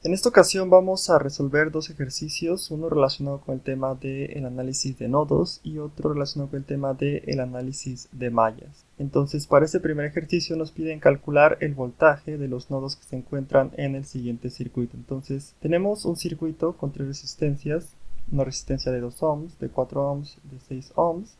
En esta ocasión vamos a resolver dos ejercicios, uno relacionado con el tema del análisis de nodos y otro relacionado con el tema del análisis de mallas. Entonces, para este primer ejercicio nos piden calcular el voltaje de los nodos que se encuentran en el siguiente circuito. Entonces, tenemos un circuito con tres resistencias, una resistencia de 2 ohms, de 4 ohms, de 6 ohms,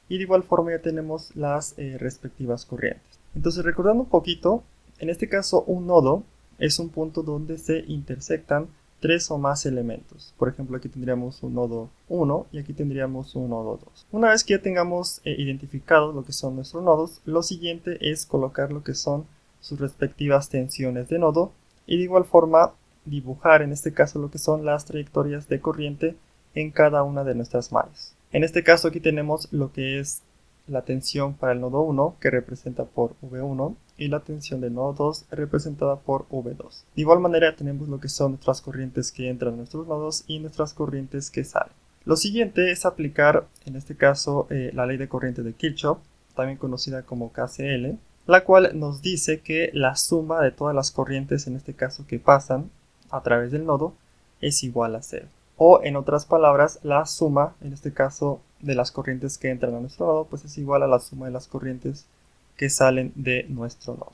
y de igual forma ya tenemos las respectivas corrientes. Entonces, recordando un poquito, en este caso un nodo es un punto donde se intersectan tres o más elementos. Por ejemplo, aquí tendríamos un nodo 1 y aquí tendríamos un nodo 2. Una vez que ya tengamos identificado lo que son nuestros nodos, lo siguiente es colocar lo que son sus respectivas tensiones de nodo y de igual forma dibujar en este caso lo que son las trayectorias de corriente en cada una de nuestras mallas. En este caso aquí tenemos lo que es la tensión para el nodo 1 que representa por V1 y la tensión del nodo 2 representada por V2. De igual manera tenemos lo que son nuestras corrientes que entran en nuestros nodos y nuestras corrientes que salen. Lo siguiente es aplicar en este caso la ley de corriente de Kirchhoff, también conocida como KCL, la cual nos dice que la suma de todas las corrientes en este caso que pasan a través del nodo es igual a 0. O en otras palabras, la suma, en este caso, de las corrientes que entran a nuestro nodo, pues es igual a la suma de las corrientes que salen de nuestro nodo.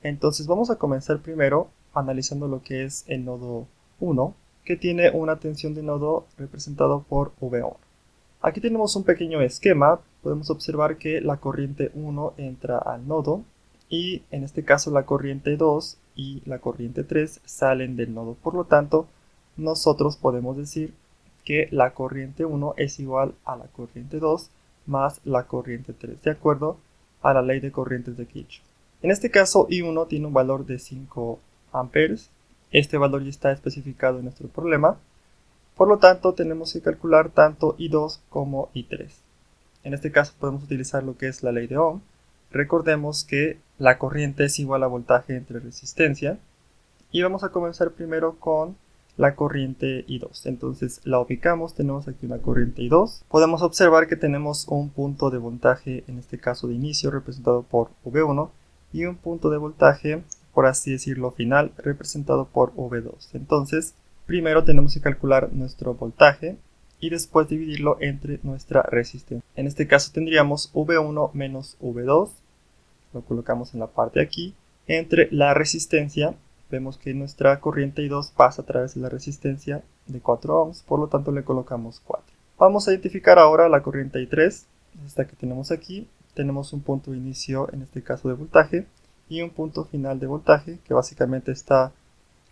Entonces vamos a comenzar primero analizando lo que es el nodo 1, que tiene una tensión de nodo representado por V1. Aquí tenemos un pequeño esquema, podemos observar que la corriente 1 entra al nodo y en este caso la corriente 2 y la corriente 3 salen del nodo, por lo tanto nosotros podemos decir que la corriente 1 es igual a la corriente 2 más la corriente 3, de acuerdo a la ley de corrientes de Kirchhoff. En este caso, I1 tiene un valor de 5 amperes. Este valor ya está especificado en nuestro problema. Por lo tanto, tenemos que calcular tanto I2 como I3. En este caso podemos utilizar lo que es la ley de Ohm. Recordemos que la corriente es igual a voltaje entre resistencia. Y vamos a comenzar primero con la corriente I2. Entonces la ubicamos, tenemos aquí una corriente I2. Podemos observar que tenemos un punto de voltaje, en este caso de inicio, representado por V1, y un punto de voltaje, por así decirlo, final, representado por V2. Entonces, primero tenemos que calcular nuestro voltaje y después dividirlo entre nuestra resistencia. En este caso tendríamos V1 menos V2, lo colocamos en la parte de aquí, entre la resistencia. Vemos que nuestra corriente I2 pasa a través de la resistencia de 4 ohms, por lo tanto le colocamos 4. Vamos a identificar ahora la corriente I3, esta que tenemos aquí. Tenemos un punto de inicio, en este caso de voltaje, y un punto final de voltaje, que básicamente está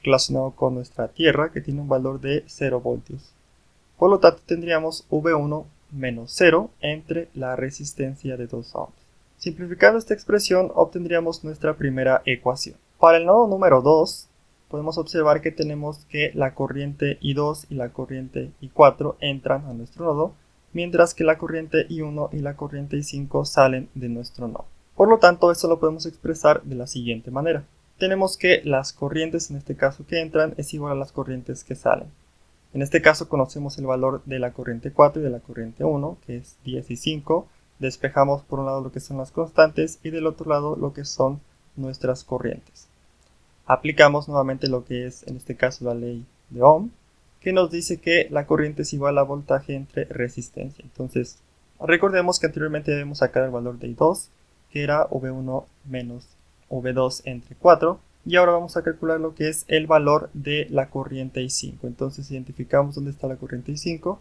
relacionado con nuestra tierra, que tiene un valor de 0 voltios. Por lo tanto tendríamos V1 menos 0 entre la resistencia de 2 ohms. Simplificando esta expresión obtendríamos nuestra primera ecuación. Para el nodo número 2 podemos observar que tenemos que la corriente I2 y la corriente I4 entran a nuestro nodo, mientras que la corriente I1 y la corriente I5 salen de nuestro nodo. Por lo tanto, esto lo podemos expresar de la siguiente manera. Tenemos que las corrientes, en este caso que entran, es igual a las corrientes que salen. En este caso conocemos el valor de la corriente 4 y de la corriente 1, que es 10 y 5. Despejamos por un lado lo que son las constantes y del otro lado lo que son nuestras corrientes. Aplicamos nuevamente lo que es en este caso la ley de Ohm, que nos dice que la corriente es igual a voltaje entre resistencia. Entonces, recordemos que anteriormente debemos sacar el valor de I2, que era V1 menos V2 entre 4, y ahora vamos a calcular lo que es el valor de la corriente I5. Entonces identificamos dónde está la corriente I5,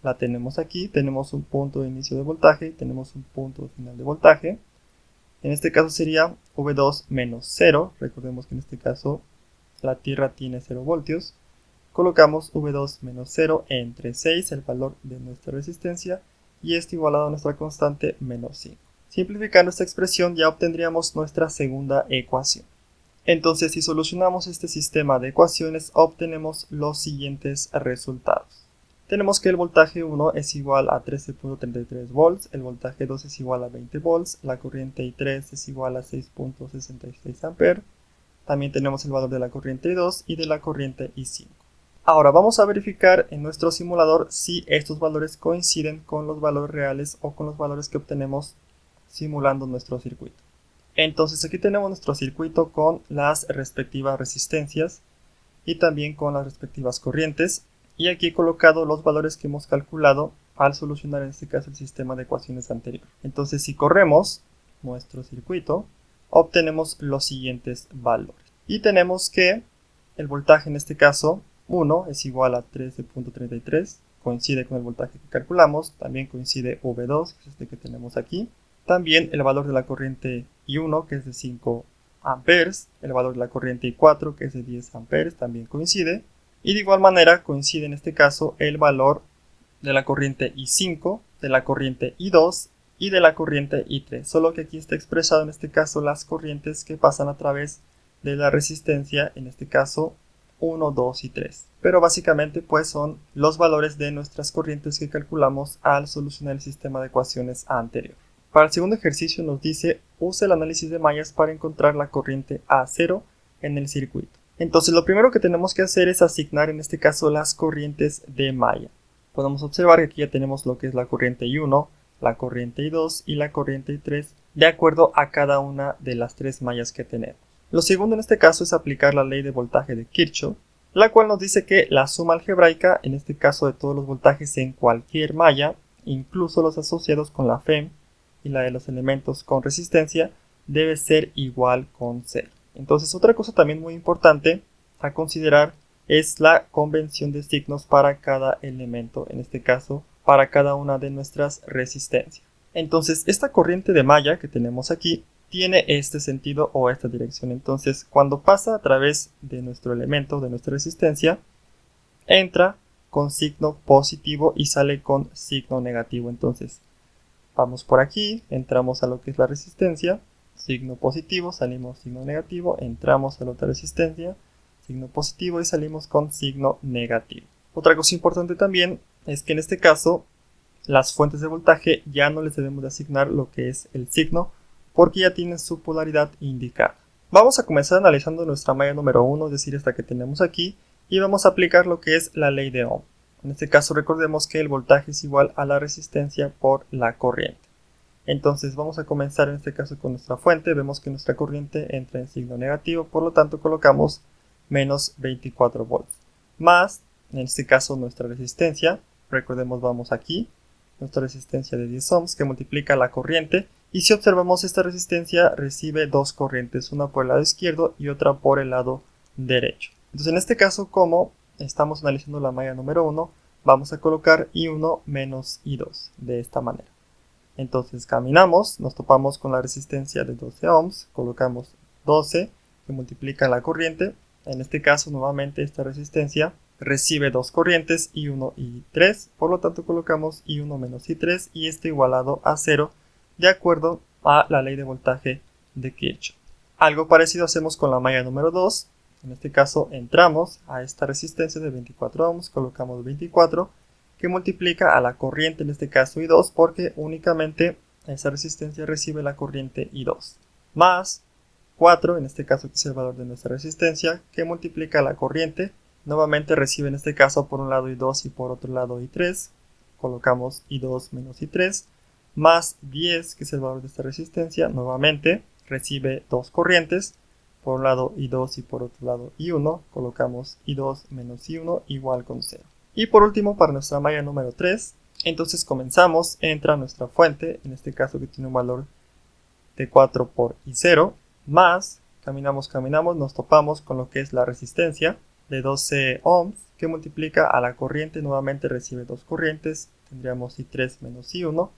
la tenemos aquí, tenemos un punto de inicio de voltaje, tenemos un punto final de voltaje. En este caso sería V2 menos 0, recordemos que en este caso la tierra tiene 0 voltios. Colocamos V2 menos 0 entre 6, el valor de nuestra resistencia, y esto igualado a nuestra constante menos 5. Simplificando esta expresión ya obtendríamos nuestra segunda ecuación. Entonces, si solucionamos este sistema de ecuaciones, obtenemos los siguientes resultados. Tenemos que el voltaje 1 es igual a 13.33 volts, el voltaje 2 es igual a 20 volts, la corriente I3 es igual a 6.66 amperes. También tenemos el valor de la corriente I2 y de la corriente I5. Ahora vamos a verificar en nuestro simulador si estos valores coinciden con los valores reales o con los valores que obtenemos simulando nuestro circuito. Entonces aquí tenemos nuestro circuito con las respectivas resistencias. y también con las respectivas corrientes. Y aquí he colocado los valores que hemos calculado al solucionar en este caso el sistema de ecuaciones anterior. Entonces si corremos nuestro circuito, obtenemos los siguientes valores. Y tenemos que el voltaje en este caso 1 es igual a 13.33, coincide con el voltaje que calculamos, también coincide V2, que es este que tenemos aquí. También el valor de la corriente I1, que es de 5 amperes, el valor de la corriente I4, que es de 10 amperes, también coincide. Y de igual manera coincide en este caso el valor de la corriente I5, de la corriente I2 y de la corriente I3, solo que aquí está expresado en este caso las corrientes que pasan a través de la resistencia, en este caso 1, 2 y 3. Pero básicamente pues son los valores de nuestras corrientes que calculamos al solucionar el sistema de ecuaciones anterior. Para el segundo ejercicio nos dice, use el análisis de mallas para encontrar la corriente A0 en el circuito. Entonces lo primero que tenemos que hacer es asignar en este caso las corrientes de malla. Podemos observar que aquí ya tenemos lo que es la corriente I1, la corriente I2 y la corriente I3 de acuerdo a cada una de las tres mallas que tenemos. Lo segundo en este caso es aplicar la ley de voltaje de Kirchhoff, la cual nos dice que la suma algebraica, en este caso de todos los voltajes en cualquier malla, incluso los asociados con la FEM y la de los elementos con resistencia, debe ser igual con 0. Entonces otra cosa también muy importante a considerar es la convención de signos para cada elemento, en este caso para cada una de nuestras resistencias. Entonces esta corriente de malla que tenemos aquí tiene este sentido o esta dirección. Entonces cuando pasa a través de nuestro elemento, de nuestra resistencia, entra con signo positivo y sale con signo negativo. Entonces vamos por aquí, entramos a lo que es la resistencia, signo positivo, salimos signo negativo, entramos a la otra resistencia, signo positivo y salimos con signo negativo. Otra cosa importante también es que en este caso las fuentes de voltaje ya no les debemos de asignar lo que es el signo porque ya tienen su polaridad indicada. Vamos a comenzar analizando nuestra malla número 1, es decir, esta que tenemos aquí, y vamos a aplicar lo que es la ley de Ohm. En este caso recordemos que el voltaje es igual a la resistencia por la corriente. Entonces vamos a comenzar en este caso con nuestra fuente, vemos que nuestra corriente entra en signo negativo, por lo tanto colocamos menos 24 volts, más en este caso nuestra resistencia, recordemos vamos aquí, nuestra resistencia de 10 ohms que multiplica la corriente, y si observamos esta resistencia recibe dos corrientes, una por el lado izquierdo y otra por el lado derecho. Entonces en este caso, como estamos analizando la malla número 1, vamos a colocar I1 menos I2 de esta manera. Entonces caminamos, nos topamos con la resistencia de 12 ohms, colocamos 12 que multiplica la corriente. En este caso nuevamente esta resistencia recibe dos corrientes I1 y I3, por lo tanto colocamos I1 menos I3 y este igualado a 0 de acuerdo a la ley de voltaje de Kirchhoff. Algo parecido hacemos con la malla número 2, en este caso entramos a esta resistencia de 24 ohms, colocamos 24 que multiplica a la corriente, en este caso I2, porque únicamente esa resistencia recibe la corriente I2, más 4, en este caso que es el valor de nuestra resistencia, que multiplica a la corriente, nuevamente recibe en este caso por un lado I2 y por otro lado I3, colocamos I2 menos I3, más 10, que es el valor de esta resistencia, nuevamente recibe dos corrientes, por un lado I2 y por otro lado I1, colocamos I2 menos I1 igual con 0. Y por último, para nuestra malla número 3, entonces comenzamos, entra nuestra fuente, en este caso que tiene un valor de 4 por I0, más, caminamos, nos topamos con lo que es la resistencia de 12 ohms, que multiplica a la corriente, nuevamente recibe dos corrientes, tendríamos I3 menos I1,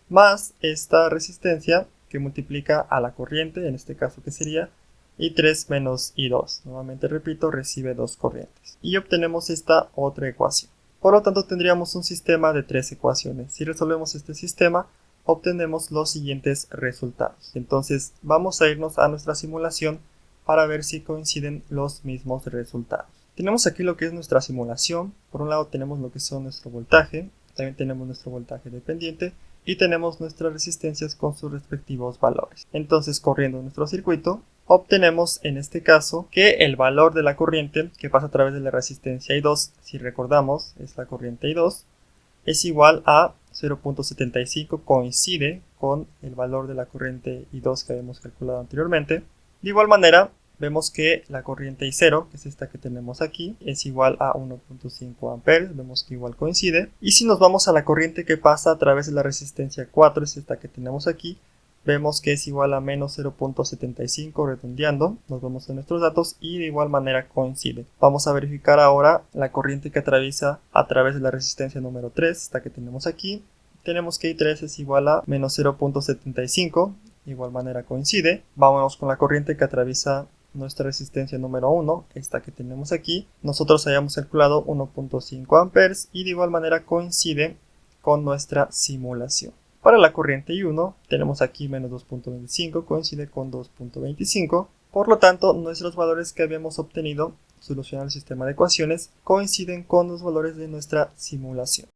más esta resistencia que multiplica a la corriente, en este caso que sería I3 menos I2. Nuevamente repito, recibe dos corrientes. Y obtenemos esta otra ecuación. Por lo tanto, tendríamos un sistema de tres ecuaciones. Si resolvemos este sistema, obtenemos los siguientes resultados. Entonces, vamos a irnos a nuestra simulación para ver si coinciden los mismos resultados. Tenemos aquí lo que es nuestra simulación. Por un lado tenemos lo que son nuestro voltaje, también tenemos nuestro voltaje dependiente y tenemos nuestras resistencias con sus respectivos valores. Entonces, corriendo nuestro circuito, obtenemos en este caso que el valor de la corriente que pasa a través de la resistencia I2, si recordamos es la corriente I2, es igual a 0.75, coincide con el valor de la corriente I2 que habíamos calculado anteriormente. De igual manera, vemos que la corriente I0, que es esta que tenemos aquí, es igual a 1.5 amperes, vemos que igual coincide. Y si nos vamos a la corriente que pasa a través de la resistencia 4, es esta que tenemos aquí, vemos que es igual a menos 0.75 redondeando, nos vemos en nuestros datos y de igual manera coincide. Vamos a verificar ahora la corriente que atraviesa a través de la resistencia número 3, esta que tenemos aquí. Tenemos que I3 es igual a menos 0.75, de igual manera coincide. Vámonos con la corriente que atraviesa nuestra resistencia número 1, esta que tenemos aquí. Nosotros hayamos calculado 1.5 amperes y de igual manera coincide con nuestra simulación. Para la corriente I1 tenemos aquí menos 2.25, coincide con 2.25. Por lo tanto, nuestros valores que habíamos obtenido solucionando el sistema de ecuaciones coinciden con los valores de nuestra simulación.